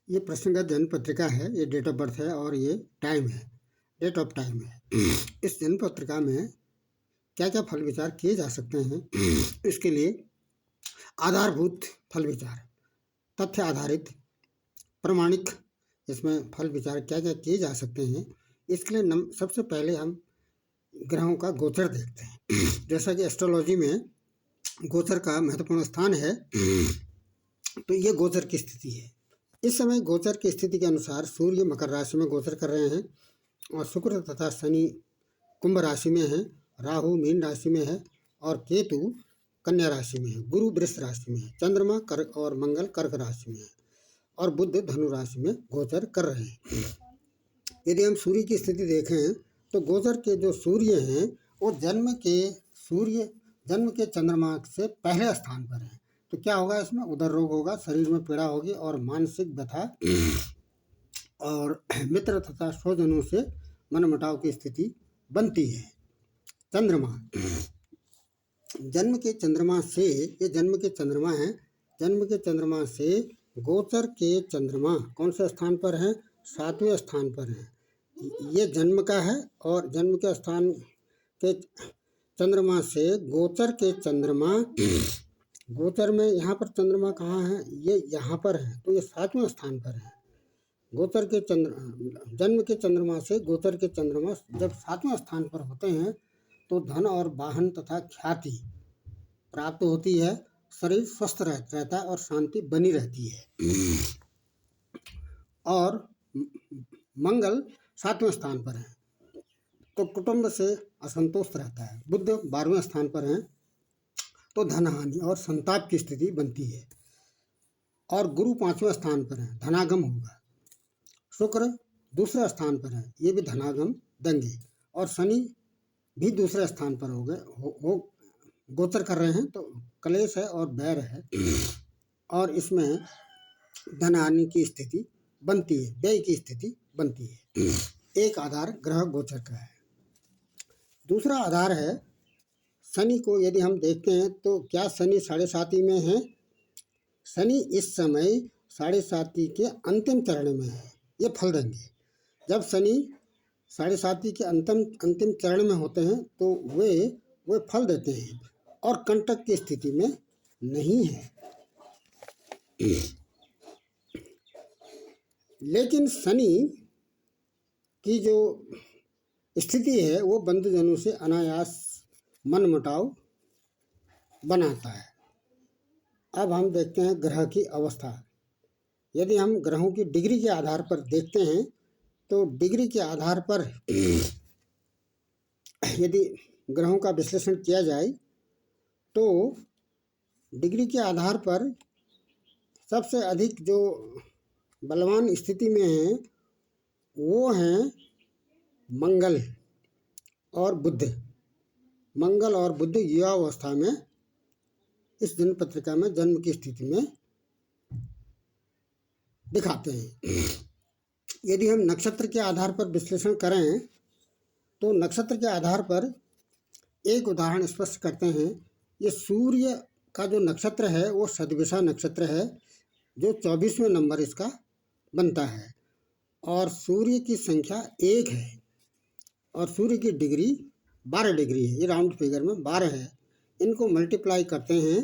ये प्रसंगत जन्म पत्रिका है, ये डेट ऑफ बर्थ है और ये टाइम है, डेट ऑफ टाइम है। इस जन्म पत्रिका में क्या क्या फल विचार किए जा सकते हैं, इसके लिए आधारभूत फल विचार, तथ्य आधारित प्रमाणिक इसमें फल विचार क्या क्या किए जा सकते हैं। इसके लिए सबसे पहले हम ग्रहों का गोचर देखते हैं। जैसा कि एस्ट्रोलॉजी में गोचर का महत्वपूर्ण स्थान है, तो ये गोचर की स्थिति है। इस समय गोचर की स्थिति के अनुसार सूर्य मकर राशि में गोचर कर रहे हैं और शुक्र तथा शनि कुंभ राशि में है, राहु मीन राशि में है और केतु कन्या राशि में है, गुरु वृष राशि में है, चंद्रमा कर्क और मंगल कर्क राशि में है और बुध धनु राशि में गोचर कर रहे हैं। यदि हम सूर्य की स्थिति देखें तो गोचर के जो सूर्य हैं वो जन्म के चंद्रमा से पहले स्थान पर हैं। तो क्या होगा, इसमें उदर रोग होगा, शरीर में पीड़ा होगी और मानसिक व्यथा और मित्र तथा स्वजनों से मनमुटाव की स्थिति बनती है। चंद्रमा, जन्म के चंद्रमा से, ये जन्म के चंद्रमा है, जन्म के चंद्रमा से गोचर के चंद्रमा कौन से स्थान पर है? 7वें स्थान पर है। ये जन्म का है और जन्म के स्थान के चंद्रमा से गोचर के चंद्रमा, गोचर में यहाँ पर चंद्रमा कहाँ है? ये यहाँ पर है, तो ये 7वें स्थान पर है। गोचर के जन्म के चंद्रमा से गोचर के चंद्रमा जब 7वें स्थान पर होते हैं तो धन और वाहन तथा ख्याति प्राप्त होती है, शरीर स्वस्थ रहता है और शांति बनी रहती है। और मंगल 7वें स्थान पर है तो कुटुंब से असंतोष रहता है। बुध 12वें स्थान पर है तो धन हानि और संताप की स्थिति बनती है। और गुरु 5वें स्थान पर है, धनागम होगा। शुक्र दूसरे स्थान पर है, ये भी धनागम देंगे। और शनि भी दूसरे स्थान पर हो गए, वो गोचर कर रहे हैं, तो कलेश है और बैर है और इसमें धन हानि की स्थिति बनती है, व्यय की स्थिति बनती है। एक आधार ग्रह गोचर का है। दूसरा आधार है शनि को यदि हम देखते हैं तो क्या शनि 7.5 में है? शनि इस समय 7.5 के अंतिम चरण में है, ये फल देंगे। जब शनि 7.5 के अंतिम चरण में होते हैं तो वे फल देते हैं और कंटक की स्थिति में नहीं है। लेकिन शनि की जो स्थिति है वो बंधुजनों से अनायास मनमुटाव बनाता है। अब हम देखते हैं ग्रह की अवस्था। यदि हम ग्रहों की डिग्री के आधार पर देखते हैं तो डिग्री के आधार पर यदि ग्रहों का विश्लेषण किया जाए तो डिग्री के आधार पर सबसे अधिक जो बलवान स्थिति में हैं वो हैं मंगल और बुध। मंगल और बुध युवावस्था में इस जन्म पत्रिका में जन्म की स्थिति में दिखाते हैं। यदि हम नक्षत्र के आधार पर विश्लेषण करें तो नक्षत्र के आधार पर एक उदाहरण स्पष्ट करते हैं। ये सूर्य का जो नक्षत्र है वो सदविषा नक्षत्र है जो 24वें नंबर इसका बनता है और सूर्य की संख्या 1 है और सूर्य की डिग्री 12 डिग्री है। ये राउंड फिगर में 12 है। इनको मल्टीप्लाई करते हैं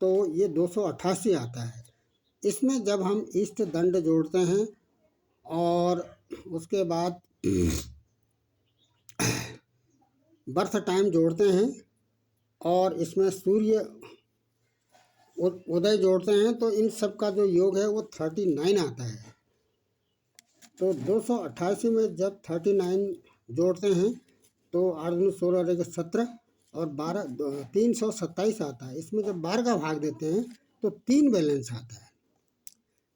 तो ये 288 आता है। इसमें जब हम इष्ट दंड जोड़ते हैं और उसके बाद बर्थ टाइम जोड़ते हैं और इसमें सूर्य उदय जोड़ते हैं तो इन सब का जो योग है वो 39 आता है। तो 288 में जब 39 जोड़ते हैं तो 8 दूनी 16 रहेगा 17 और 12 327 आता है। इसमें जब 12 का भाग देते हैं तो 3 बैलेंस आता है।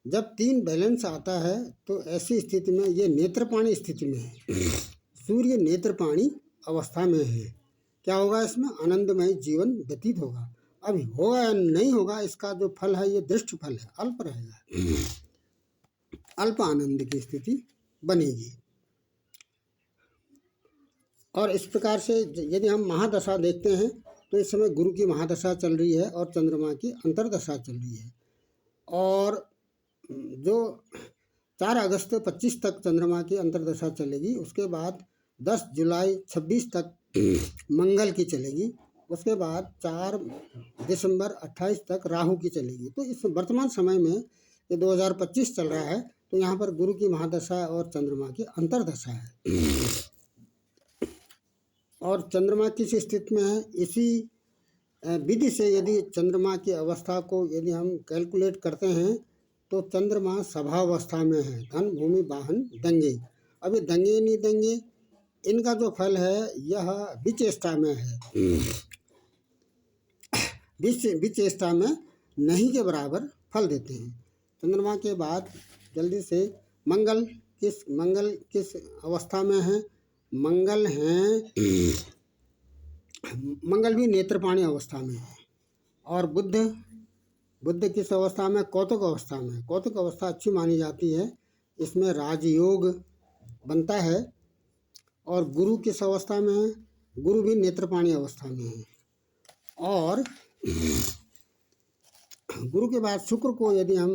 जब 3 बैलेंस आता है तो ऐसी स्थिति में ये नेत्रपाणी स्थिति में है। सूर्य नेत्रपाणी अवस्था में है। क्या होगा, इसमें आनंदमय जीवन व्यतीत होगा। अभी होगा या नहीं होगा इसका जो फल है ये दृष्ट फल है, अल्प रहेगा, अल्प आनंद की स्थिति बनेगी। और इस प्रकार से यदि हम महादशा देखते हैं तो इस समय गुरु की महादशा चल रही है और चंद्रमा की अंतर्दशा चल रही है। और जो 4 अगस्त 25 तक चंद्रमा की अंतर्दशा चलेगी। उसके बाद 10 जुलाई 26 तक मंगल की चलेगी। उसके बाद 4 दिसंबर 28 तक राहु की चलेगी। तो इस वर्तमान समय में ये 2025 चल रहा है, तो यहाँ पर गुरु की महादशा और चंद्रमा की अंतर्दशा है। और चंद्रमा किस स्थिति में है, इसी विधि से यदि चंद्रमा की अवस्था को यदि हम कैलकुलेट करते हैं तो चंद्रमा सभावस्था में है, धन भूमि वाहन दंगे। अभी दंगे नहीं देंगे, इनका जो फल है यह विचेष्टा में है, विचेष्टा में नहीं के बराबर फल देते हैं। चंद्रमा के बाद जल्दी से मंगल किस अवस्था में है, मंगल भी नेत्रपाणी अवस्था में है। और बुध किस अवस्था में, कौतुक अवस्था में। कौतुक अवस्था अच्छी मानी जाती है, इसमें राजयोग बनता है। और गुरु किस अवस्था में है, गुरु भी नेत्रपाणी अवस्था में है। और गुरु के बाद शुक्र को यदि हम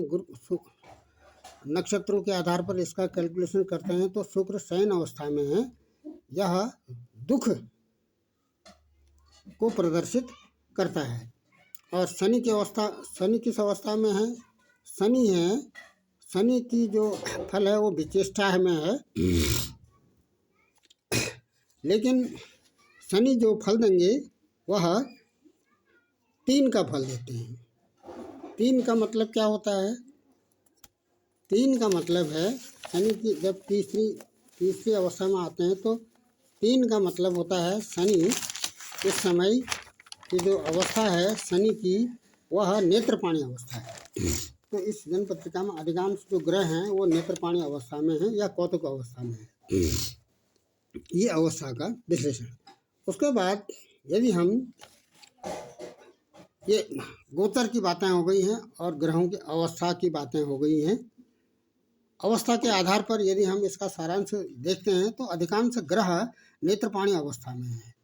नक्षत्रों के आधार पर इसका कैलकुलेशन करते हैं तो शुक्र शयन अवस्था में है, यह दुख को प्रदर्शित करता है। और शनि किस अवस्था में है, शनि की जो फल है वो विचेष्टा में है, लेकिन शनि जो फल देंगे वह 3 का फल देते हैं। 3 का मतलब क्या होता है, 3 का मतलब है शनि की जब तीसरी अवस्था में आते हैं तो 3 का मतलब होता है शनि इस समय की जो अवस्था है शनि की वह नेत्रपाणी अवस्था है। तो इस जन्म पत्रिका में अधिकांश जो ग्रह हैं वो नेत्रपाणी अवस्था में हैं या कौतुक अवस्था में है। ये अवस्था का विश्लेषण। उसके बाद यदि हम ये गोचर की बातें हो गई हैं और ग्रहों की अवस्था की बातें हो गई हैं। अवस्था के आधार पर यदि हम इसका सारांश देखते हैं तो अधिकांश ग्रह नेत्रपाणी अवस्था में हैं,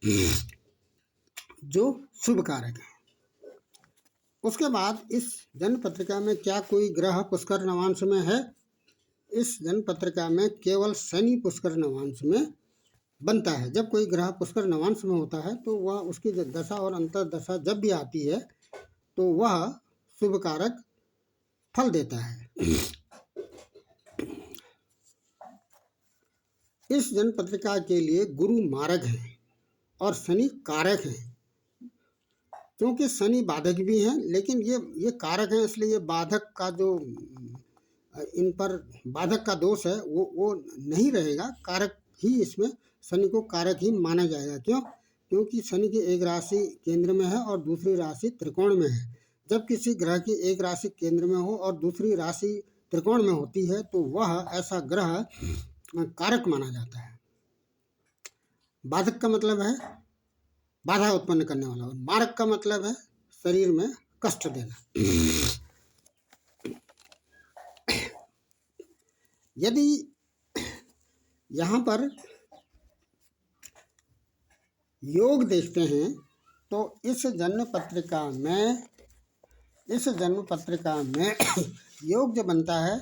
जो शुभ कारक है। उसके बाद इस जन्म पत्रिका में क्या कोई ग्रह पुष्कर नवांश में है? इस जन्म पत्रिका में केवल शनि पुष्कर नवांश में बनता है। जब कोई ग्रह पुष्कर नवांश में होता है तो वह उसकी दशा और अंतर्दशा जब भी आती है तो वह शुभ कारक फल देता है। इस जन्म पत्रिका के लिए गुरु मारक है और शनि कारक है। क्योंकि शनि बाधक भी हैं, लेकिन ये कारक हैं, इसलिए ये बाधक का जो इन पर बाधक का दोष है वो नहीं रहेगा। कारक ही इसमें शनि को कारक ही माना जाएगा। क्यों? क्योंकि शनि की एक राशि केंद्र में है और दूसरी राशि त्रिकोण में है। जब किसी ग्रह की एक राशि केंद्र में हो और दूसरी राशि त्रिकोण में होती है तो वह ऐसा ग्रह कारक माना जाता है। बाधक का मतलब है बाधा उत्पन्न करने वाला, और मारक का मतलब है शरीर में कष्ट देना। यदि यहाँ पर योग देखते हैं तो इस जन्म पत्रिका में योग जो बनता है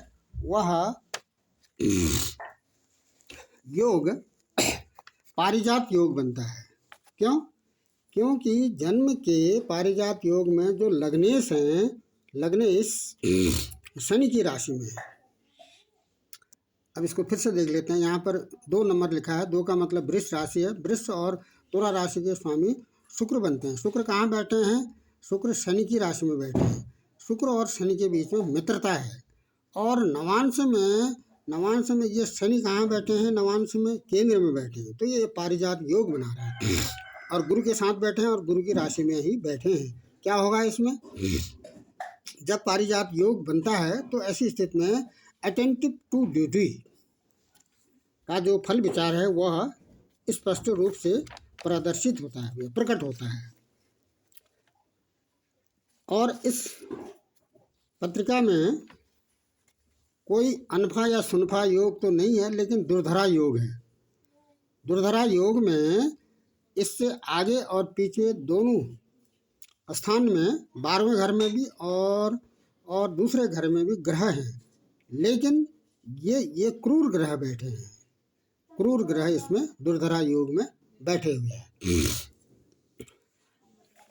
वह योग पारिजात योग बनता है। क्यों? क्योंकि जन्म के पारिजात योग में जो लग्नेश हैं, लग्नेश शनि की राशि में है। अब इसको फिर से देख लेते हैं। यहाँ पर 2 नंबर लिखा है, 2 का मतलब वृष राशि है। वृष और तुला राशि के स्वामी शुक्र बनते हैं। शुक्र कहाँ बैठे हैं? शुक्र शनि की राशि में बैठे हैं। शुक्र और शनि के बीच में मित्रता है। और नवांश में ये शनि कहाँ बैठे हैं? नवांश में केंद्र में बैठे हैं। तो ये पारिजात योग बना रहे हैं और गुरु के साथ बैठे हैं और गुरु की राशि में ही बैठे हैं। क्या होगा इसमें? जब पारिजात योग बनता है तो ऐसी स्थिति में अटेंटिव टू ड्यूटी का जो फल विचार है वह स्पष्ट रूप से प्रदर्शित होता है, प्रकट होता है। और इस पत्रिका में कोई अनफा या सुनफा योग तो नहीं है, लेकिन दुर्धरा योग है। दुर्धरा योग में इससे आगे और पीछे दोनों स्थान में 12वें घर में भी और दूसरे घर में भी ग्रह हैं, लेकिन ये क्रूर ग्रह बैठे हैं, क्रूर ग्रह इसमें दुर्धरा योग में बैठे हुए हैं।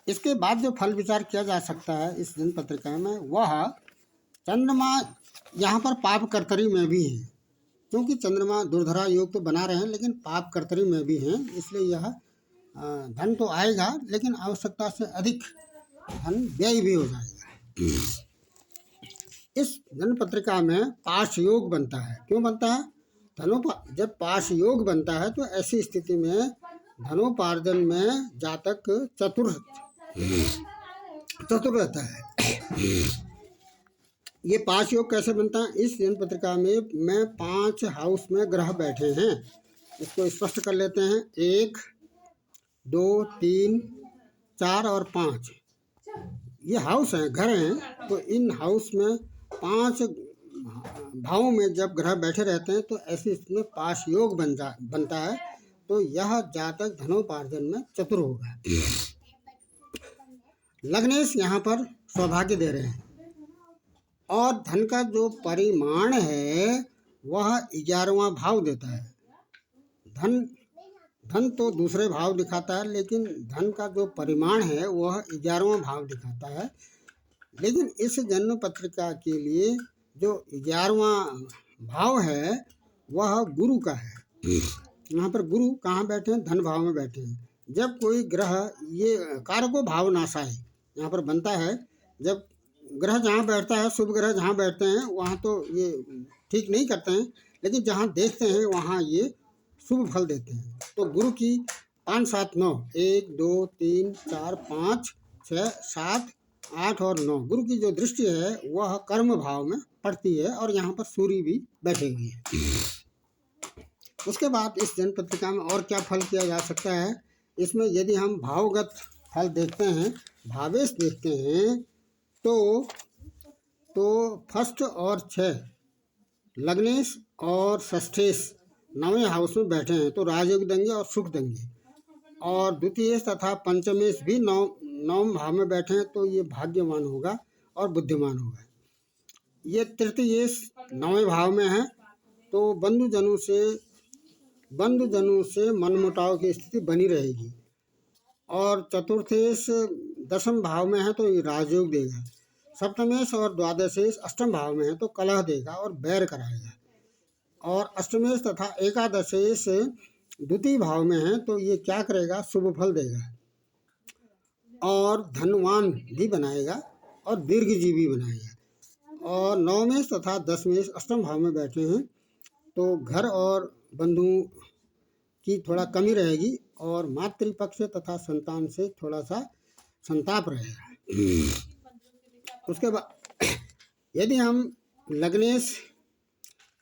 इसके बाद जो फल विचार किया जा सकता है इस दिन पत्रिका में, वह चंद्रमा यहाँ पर पाप कर्तरी में भी है, क्योंकि चंद्रमा दुर्धरा योग तो बना रहे हैं लेकिन पाप कर्तरी में भी हैं, इसलिए यह धन तो आएगा लेकिन आवश्यकता से अधिक धन व्यय भी हो जाएगा। इस जन्म पत्रिका में पाश योग बनता है। क्यों बनता है? जब पाश योग बनता है तो ऐसी स्थिति में धनोपार्जन में जातक चतुर रहता है। ये पाश योग कैसे बनता है? इस जन्म पत्रिका में 5 हाउस में ग्रह बैठे हैं। इसको स्पष्ट कर लेते हैं। 1, 2, 3, 4 और 5 ये हाउस हैं, घर हैं। तो इन हाउस में 5 भावों में जब ग्रह बैठे रहते हैं तो ऐसी स्थिति में पाश योग बनता है। तो यह जातक धनोपार्जन में चतुर होगा। लग्नेश यहाँ पर सौभाग्य दे रहे हैं और धन का जो परिमाण है वह 11वां भाव देता है। धन तो दूसरे भाव दिखाता है, लेकिन धन का जो परिमाण है वह 11वां भाव दिखाता है। लेकिन इस जन्म पत्रिका के लिए जो 11वां भाव है वह गुरु का है। यहाँ पर गुरु कहाँ बैठे हैं? धन भाव में बैठे हैं। जब कोई ग्रह, ये कारको भाव नाशाय यहाँ पर बनता है, जब ग्रह जहाँ बैठता है, शुभ ग्रह जहाँ बैठते हैं वहाँ तो ये ठीक नहीं करते हैं, लेकिन जहाँ देखते हैं वहाँ ये शुभ फल देते हैं। तो गुरु की 5, 7, 9, 1, 2, 3, 4, 5, 6, 7, 8 और 9 गुरु की जो दृष्टि है वह कर्म भाव में पड़ती है और यहाँ पर सूर्य भी बैठे हुए हैं। उसके बाद इस जन्म पत्रिका में और क्या फल किया जा सकता है? इसमें यदि हम भावगत फल देखते हैं, भावेश देखते हैं, तो 1 और 6 लग्नेश और षष्ठेश 9वें हाउस में बैठे हैं तो राजयोग देंगे और सुख देंगे। और द्वितीयेश तथा पंचमेश भी 9वें भाव में बैठे हैं तो ये भाग्यवान होगा और बुद्धिमान होगा। ये तृतीयेश 9वें भाव में है तो बंधुजनों से मनमुटाव की स्थिति बनी रहेगी। और चतुर्थेश 10वें भाव में है तो ये राजयोग देगा। सप्तमेश और द्वादशेश 8वें भाव में है तो कलह देगा और बैर कराएगा। और अष्टमेश तथा एकादशेश द्वितीय भाव में है तो ये क्या करेगा? शुभ फल देगा और धनवान भी बनाएगा और दीर्घजीवी बनाएगा। और 9वेश तथा 10वेश 8वें भाव में बैठे हैं तो घर और बंधुओं की थोड़ा कमी रहेगी और मातृपक्ष तथा संतान से थोड़ा सा संताप रहेगा। उसके बाद यदि हम लग्नेश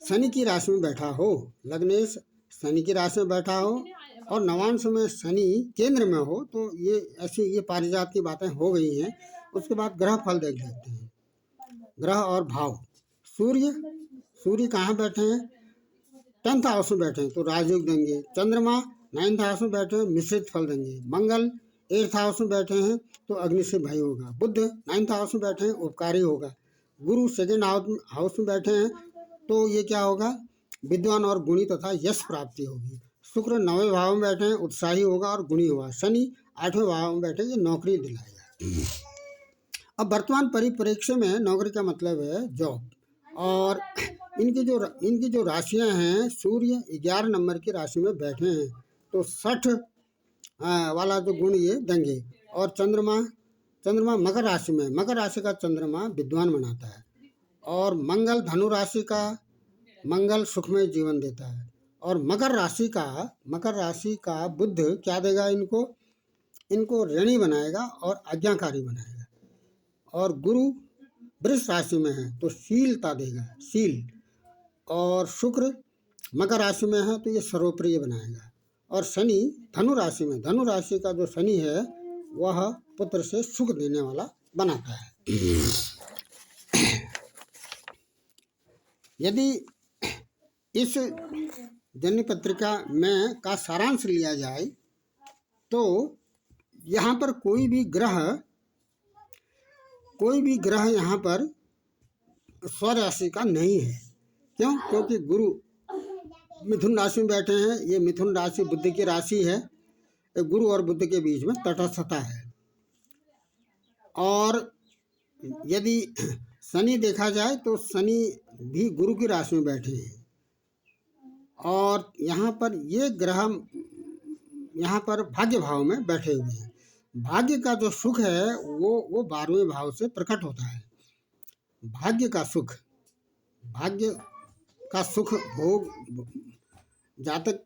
शनि की राशि में बैठा हो, लग्नेश शनि की राशि में बैठा हो और नवांश में शनि केंद्र में हो तो ये पारिजात की बातें हो गई हैं। उसके बाद ग्रह फल देख लेते हैं। ग्रह और भाव। सूर्य कहाँ बैठे हैं? 10th हाउस में बैठे हैं तो राजयोग देंगे। चंद्रमा 9th हाउस में बैठे हैं, मिश्रित फल देंगे। मंगल 8th हाउस में बैठे हैं तो अग्नि से भय होगा। बुध 9th हाउस में बैठे हैं, उपकारी होगा। गुरु 2nd हाउस में बैठे हैं तो ये क्या होगा? विद्वान और गुणी तथा यश प्राप्ति होगी। शुक्र 9वें भाव में बैठे हैं, उत्साही होगा और गुणी होगा। शनि 8वें भाव में बैठे, ये नौकरी दिलाएगा। अब वर्तमान परिप्रेक्ष्य में नौकरी का मतलब है जॉब। और इनकी जो राशियां हैं, सूर्य 11 नंबर की राशि में बैठे हैं तो 60 वाला जो गुण ये देंगे। और चंद्रमा मकर राशि में, मकर राशि का चंद्रमा विद्वान बनाता है। और मंगल धनु राशि का मंगल सुखमय जीवन देता है। और मकर राशि का बुध क्या देगा? इनको ऋणी बनाएगा और आज्ञाकारी बनाएगा। और गुरु वृष राशि में है तो शीलता देगा, शील। और शुक्र मकर राशि में है तो ये सर्वप्रिय बनाएगा। और शनि धनु राशि का जो शनि है वह पुत्र से सुख देने वाला बनाता है। यदि इस जन्म पत्रिका में का सारांश लिया जाए तो यहाँ पर कोई भी ग्रह यहाँ पर स्वराशि का नहीं है, क्यों? क्योंकि गुरु मिथुन राशि में बैठे हैं। ये मिथुन राशि बुध की राशि है। गुरु और बुध के बीच में तटस्थता है। और यदि शनि देखा जाए तो शनि भी गुरु की राशि में बैठे हैं। और यहाँ पर ये ग्रह यहाँ पर भाग्य भाव में बैठे हुए हैं। भाग्य का जो सुख है वो 12वें भाव से प्रकट होता है। भाग्य का सुख भोग, जातक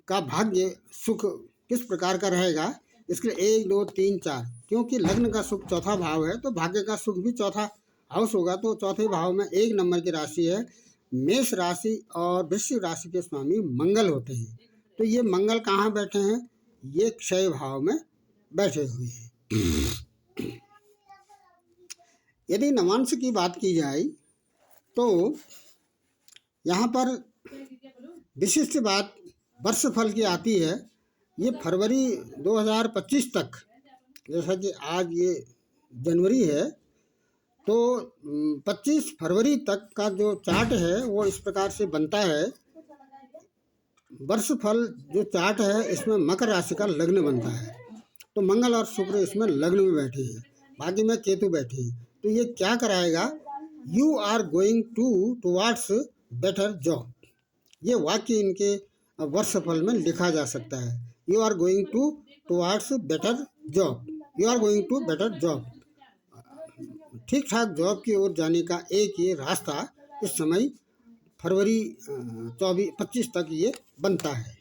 का भाग्य सुख किस प्रकार का रहेगा, इसके लिए 1 2 3 4, क्योंकि लग्न का सुख चौथा भाव है तो भाग्य का सुख भी चौथा हाउस होगा। तो चौथे भाव में 1 नंबर की राशि है। मेष राशि और वृश्चिक राशि के स्वामी मंगल होते हैं। तो ये मंगल कहाँ बैठे हैं? ये क्षय भाव में बैठे हुए हैं। यदि नवांश की बात की जाए तो यहाँ पर विशिष्ट बात वर्षफल की आती है। ये फरवरी 2025 तक, जैसा कि आज ये जनवरी है, तो 25 फरवरी तक का जो चार्ट है वो इस प्रकार से बनता है। वर्षफल जो चार्ट है इसमें मकर राशि का लग्न बनता है। तो मंगल और शुक्र इसमें लग्न में बैठे हैं, बाकी में केतु बैठे हैं। तो ये क्या कराएगा? You are going towards better job. ये वाक्य इनके वर्षफल में लिखा जा सकता है। You are going towards better job. You are going to better job. ठीक ठाक जॉब की ओर जाने का एक ये रास्ता इस समय फरवरी 25 तक ये बनता है।